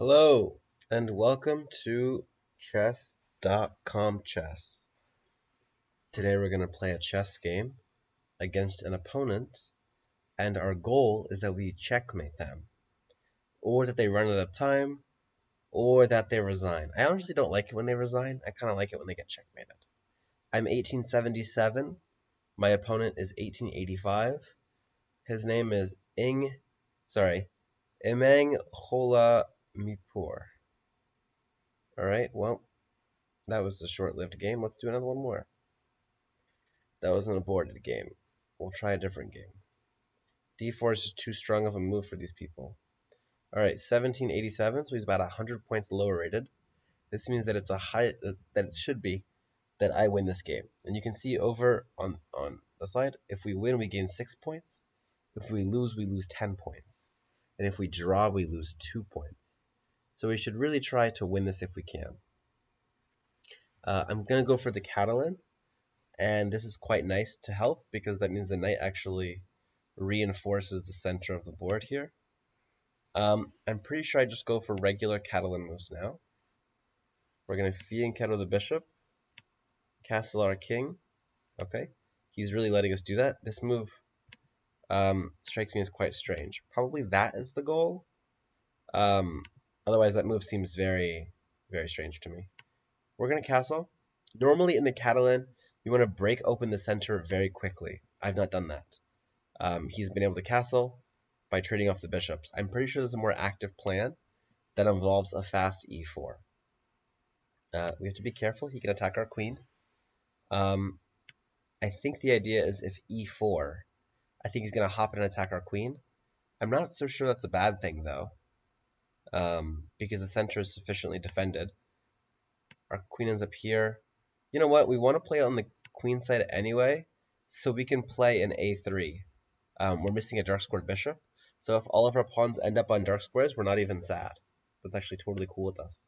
Hello, and welcome to chess.com chess. Today we're going to play a chess game against an opponent, and our goal is that we checkmate them, or that they run out of time, or that they resign. I honestly don't like it when they resign. I kind of like it when they get checkmated. I'm 1877. My opponent is 1885. His name is Imang Hola Mipur. Alright, well, that was a short-lived game. Let's do another one more. That was an aborted game. We'll try a different game. D4 is just too strong of a move for these people. Alright, 1787, so he's about 100 points lower rated. This means that that it should be that I win this game. And you can see over on the side, if we win, we gain 6 points. If we lose 10 points. And if we draw, we lose 2 points. So we should really try to win this if we can. I'm going to go for the Catalan. And this is quite nice to help because that means the knight actually reinforces the center of the board here. I'm pretty sure I just go for regular Catalan moves now. We're going to fianchetto the bishop, castle our king. Okay, he's really letting us do that. This move strikes me as quite strange. Probably that is the goal. Otherwise, that move seems very, very strange to me. We're going to castle. Normally in the Catalan, you want to break open the center very quickly. I've not done that. He's been able to castle by trading off the bishops. I'm pretty sure there's a more active plan that involves a fast e4. We have to be careful. He can attack our queen. I think the idea is if e4, I think he's going to hop in and attack our queen. I'm not so sure that's a bad thing, though, because the center is sufficiently defended. Our queen ends up here. You know what? We want to play on the queen side anyway, so we can play an a3. We're missing a dark squared bishop, so if all of our pawns end up on dark squares, we're not even sad. That's actually totally cool with us.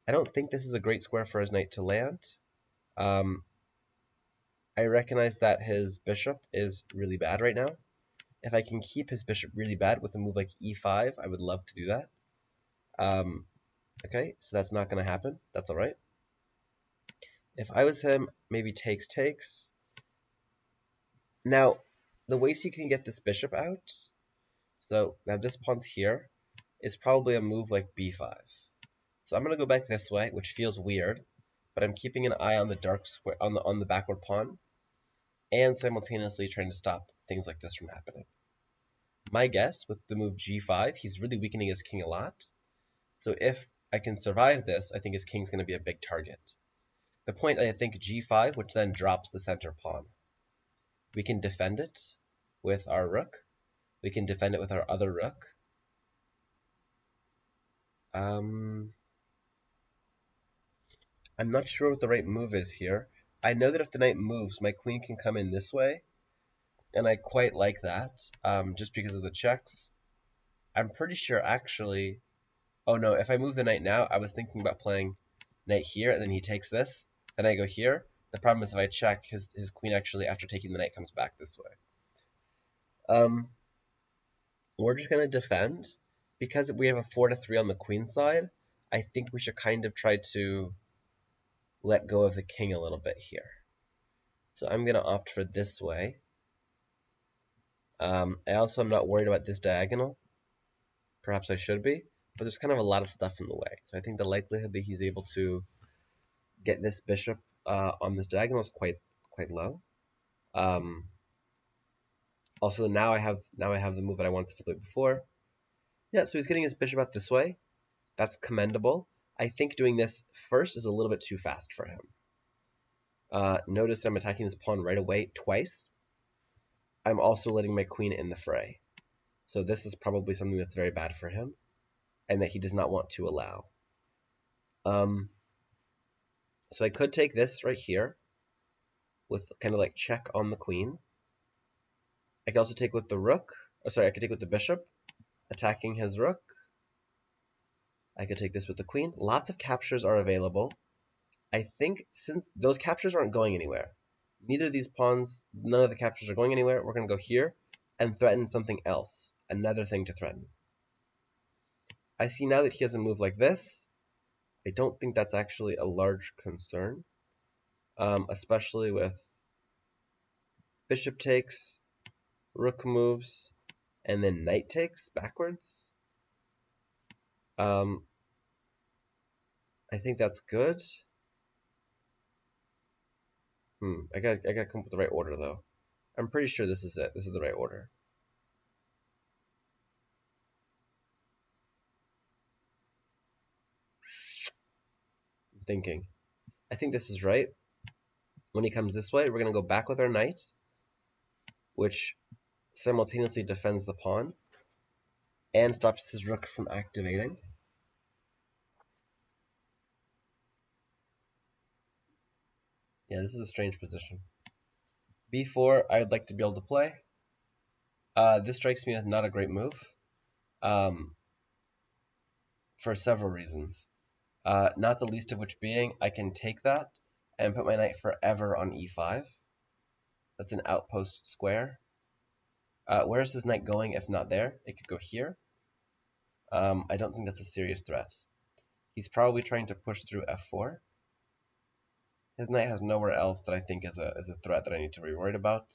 I don't think this is a great square for his knight to land. I recognize that his bishop is really bad right now. If I can keep his bishop really bad with a move like e5, I would love to do that. Okay, so that's not going to happen. That's all right. If I was him, maybe takes. Now, the ways he can get this bishop out, so now this pawn's here, is probably a move like b5. So I'm going to go back this way, which feels weird, but I'm keeping an eye on the dark square, on the backward pawn, and simultaneously trying to stop things like this from happening. My guess, with the move g5, he's really weakening his king a lot. So if I can survive this, I think his king's going to be a big target. The point, I think, g5, which then drops the center pawn. We can defend it with our rook. We can defend it with our other rook. I'm not sure what the right move is here. I know that if the knight moves, my queen can come in this way, and I quite like that, just because of the checks. I'm pretty sure, actually... Oh no, if I move the knight now, I was thinking about playing knight here, and then he takes this, then I go here. The problem is if I check, his queen actually, after taking the knight, comes back this way. We're just going to defend. Because we have a 4-3 on the queen side, I think we should kind of try to let go of the king a little bit here. So I'm going to opt for this way. I also am not worried about this diagonal. Perhaps I should be, but there's kind of a lot of stuff in the way. So I think the likelihood that he's able to get this bishop on this diagonal is quite low. Also, now I have the move that I wanted to play before. Yeah, so he's getting his bishop out this way. That's commendable. I think doing this first is a little bit too fast for him. Notice that I'm attacking this pawn right away twice. I'm also letting my queen in the fray. So this is probably something that's very bad for him, and that he does not want to allow. So I could take this right here, with kind of like check on the queen. I could also take with the rook. I could take with the bishop, attacking his rook. I could take this with the queen. Lots of captures are available. I think since those captures aren't going anywhere, neither of these pawns, none of the captures are going anywhere, we're going to go here and threaten something else, another thing to threaten. I see now that he has a move like this. I don't think that's actually a large concern, especially with bishop takes, rook moves, and then knight takes backwards. I think that's good. I gotta come up with the right order though. I'm pretty sure this is it. This is the right order. I'm thinking. I think this is right. When he comes this way, we're gonna go back with our knight, which simultaneously defends the pawn and stops his rook from activating. Yeah, this is a strange position. b4, I'd like to be able to play. This strikes me as not a great move, for several reasons. Not the least of which being, I can take that and put my knight forever on e5. That's an outpost square. Where is his knight going if not there? It could go here. I don't think that's a serious threat. He's probably trying to push through f4. His knight has nowhere else that I think is a threat that I need to be worried about.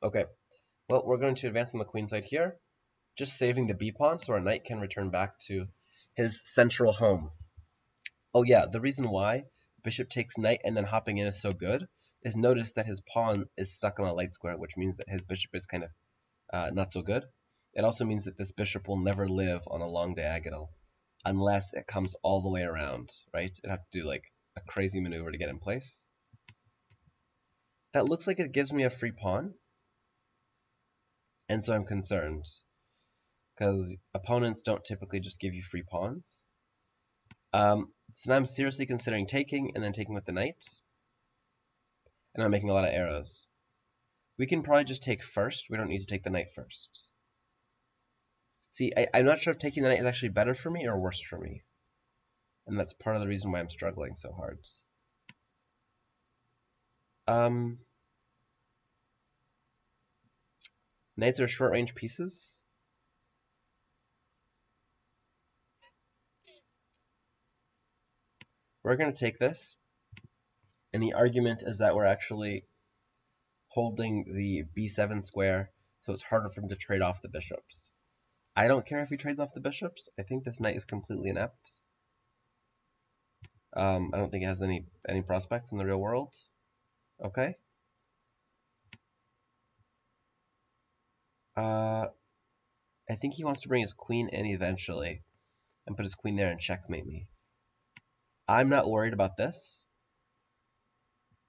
Okay, well, we're going to advance on the queen side here, just saving the b pawn so our knight can return back to his central home. Oh yeah, the reason why bishop takes knight and then hopping in is so good is notice that his pawn is stuck on a light square, which means that his bishop is kind of not so good. It also means that this bishop will never live on a long diagonal unless it comes all the way around, right? It'd have to do like a crazy maneuver to get in place. That looks like it gives me a free pawn, and so I'm concerned because opponents don't typically just give you free pawns. So now I'm seriously considering taking and then taking with the knight, and I'm making a lot of arrows. We can probably just take first. We don't need to take the knight first. See, I'm not sure if taking the knight is actually better for me or worse for me. And that's part of the reason why I'm struggling so hard. Knights are short-range pieces. We're going to take this. And the argument is that we're actually holding the b7 square, so it's harder for him to trade off the bishops. I don't care if he trades off the bishops. I think this knight is completely inept. I don't think it has any prospects in the real world. Okay. I think he wants to bring his queen in eventually and put his queen there and checkmate me. I'm not worried about this.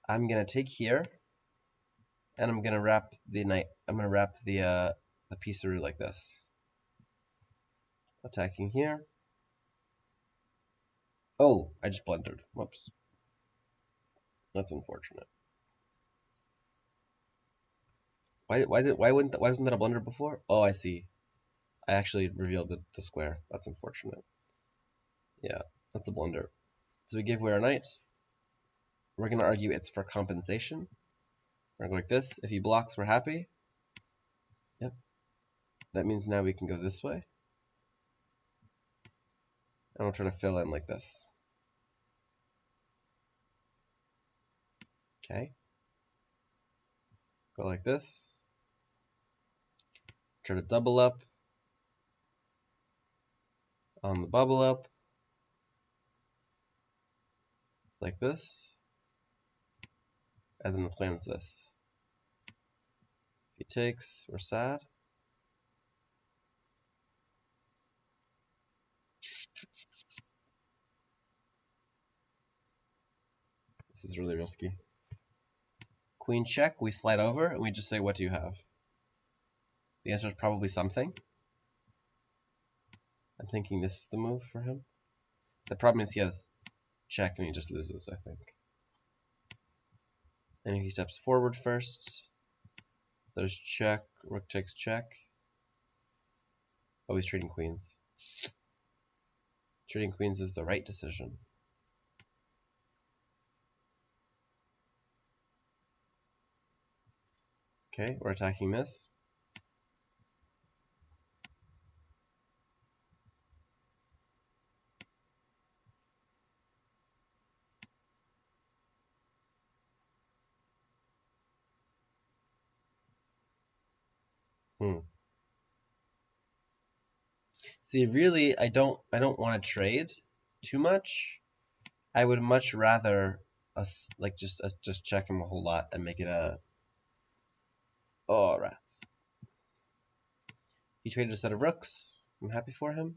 I'm gonna take here, and I'm gonna wrap the knight. I'm gonna wrap the piece through like this. Attacking here. Oh, I just blundered. Whoops. That's unfortunate. Why wasn't that a blunder before? Oh, I see. I actually revealed the square. That's unfortunate. Yeah, that's a blunder. So we give away our knight. We're gonna argue it's for compensation. We're gonna go like this. If he blocks, we're happy. Yep. That means now we can go this way. And we'll try to fill in like this. Okay. Go like this. Try to double up on the bubble up. Like this. And then the plan is this. If he takes, we're sad. This is really risky. Queen check, we slide over, and we just say, what do you have? The answer is probably something. I'm thinking this is the move for him. The problem is he has check and he just loses, I think. And if he steps forward first, there's check, rook takes check. Oh, he's trading queens. Trading queens is the right decision. Okay, we're attacking this. Hmm. See, really, I don't want to trade too much. I would much rather us just check him a whole lot and make it a oh rats. He traded a set of rooks. I'm happy for him.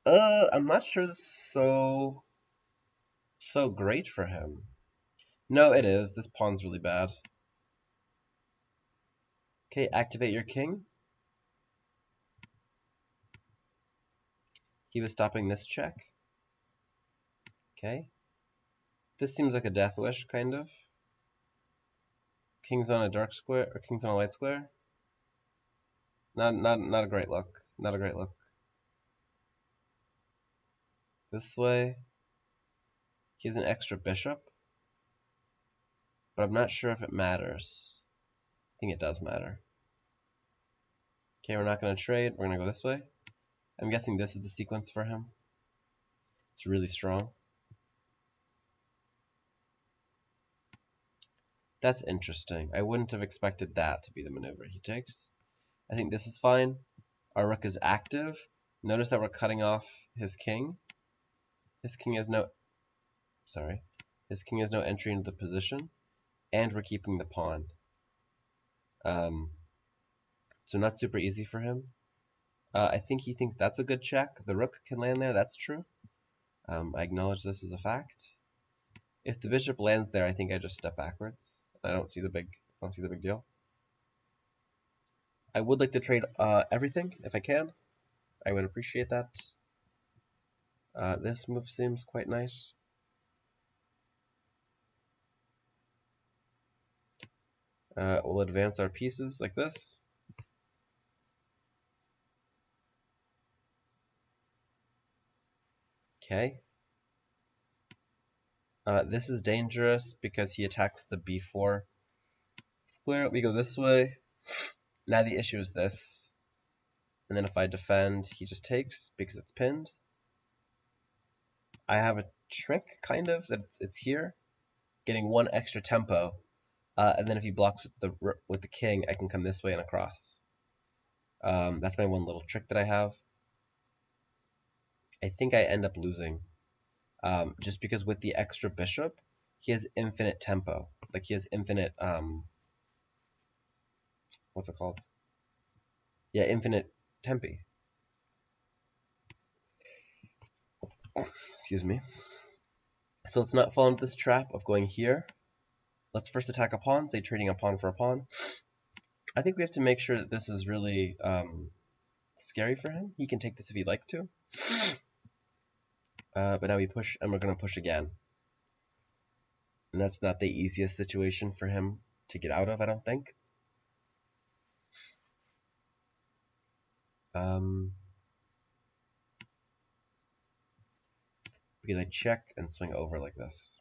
I'm not sure this is so great for him. No, it is. This pawn's really bad. Okay, activate your king. He was stopping this check. Okay. This seems like a death wish, kind of. King's on a dark square, or king's on a light square. Not a great look. Not a great look. This way. He has an extra bishop. But I'm not sure if it matters. I think it does matter. Okay, we're not going to trade. We're going to go this way. I'm guessing this is the sequence for him. It's really strong. That's interesting. I wouldn't have expected that to be the maneuver he takes. I think this is fine. Our rook is active. Notice that we're cutting off his king. His king has no entry into the position, and we're keeping the pawn. So not super easy for him. I think he thinks that's a good check. The rook can land there. That's true. I acknowledge this as a fact. If the bishop lands there, I think I just step backwards. I don't see the big deal. I would like to trade everything if I can. I would appreciate that. This move seems quite nice. We'll advance our pieces like this. Okay. This is dangerous because he attacks the b4 square. We go this way. Now the issue is this. And then if I defend, he just takes because it's pinned. I have a trick, kind of, that it's here. Getting one extra tempo. And then if he blocks with the king, I can come this way and across. That's my one little trick that I have. I think I end up losing. Just because with the extra bishop, he has infinite tempo. Like he has infinite, what's it called? Yeah, infinite tempi. Excuse me. So let's not fall into this trap of going here. Let's first attack a pawn, say trading a pawn for a pawn. I think we have to make sure that this is really scary for him. He can take this if he'd like to. But now we push, and we're going to push again. And that's not the easiest situation for him to get out of, I don't think. Because I check and swing over like this.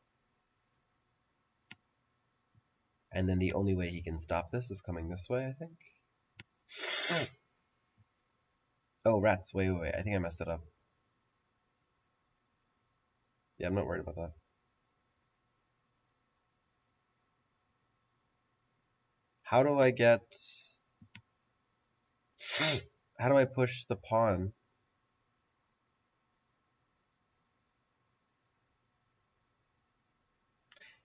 And then the only way he can stop this is coming this way, I think. Oh, rats. Wait. I think I messed it up. Yeah, I'm not worried about that. How do I get... How do I push the pawn?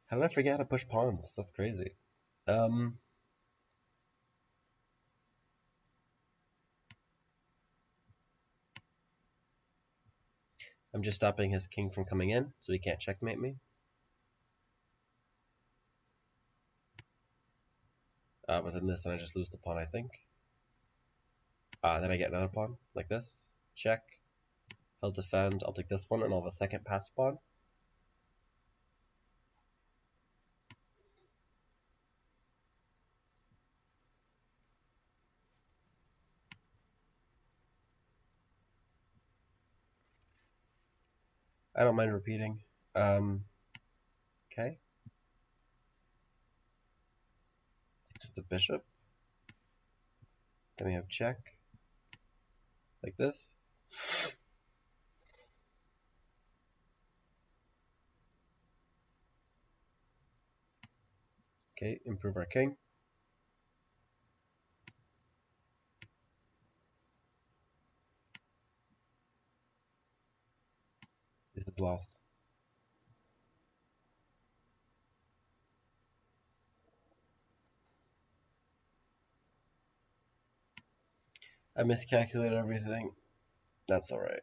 How did I forget how to push pawns? That's crazy. I'm just stopping his king from coming in, so he can't checkmate me. But then this, and I just lose the pawn, I think. Then I get another pawn, like this. Check. He'll defend. I'll take this one, and I'll have a second passed pawn. I don't mind repeating. Okay. Just the bishop. Then we have check. Like this. Okay, improve our king. is lost. I miscalculated everything. That's alright.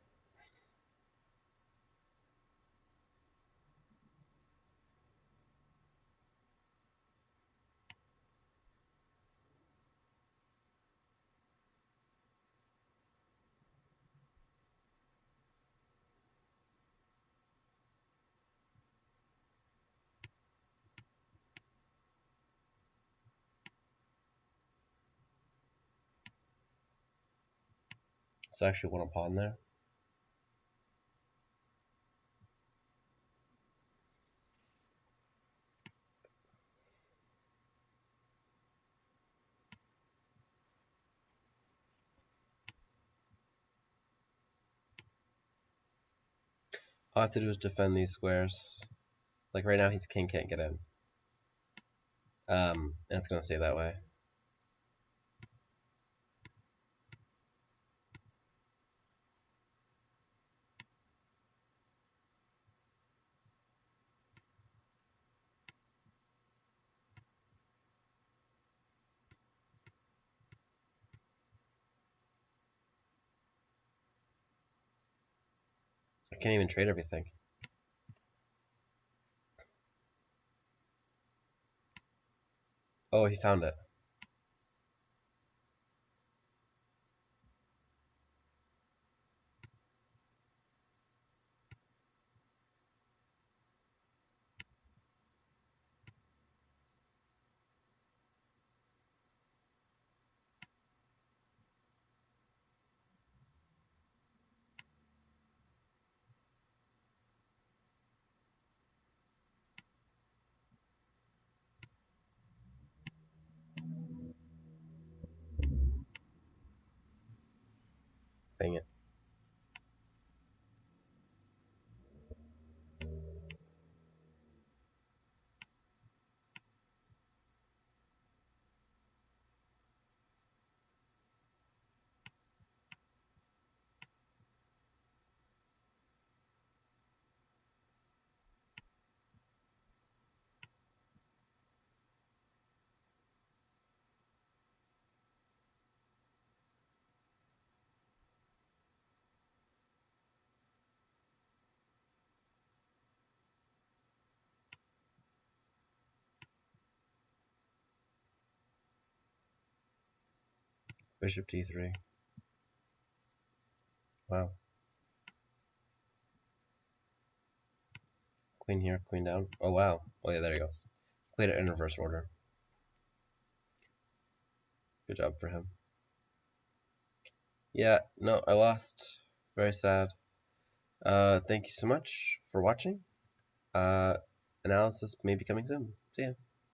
So I actually want a pawn there. All I have to do is defend these squares. Like right now, his king can't get in. And it's gonna stay that way. I can't even trade everything. Oh, he found it. Dang it. Bishop d3. Wow. Queen here, queen down. Oh wow. Oh yeah, there you go. Played it in reverse order. Good job for him. Yeah, no, I lost. Very sad. Thank you so much for watching. Analysis may be coming soon. See ya.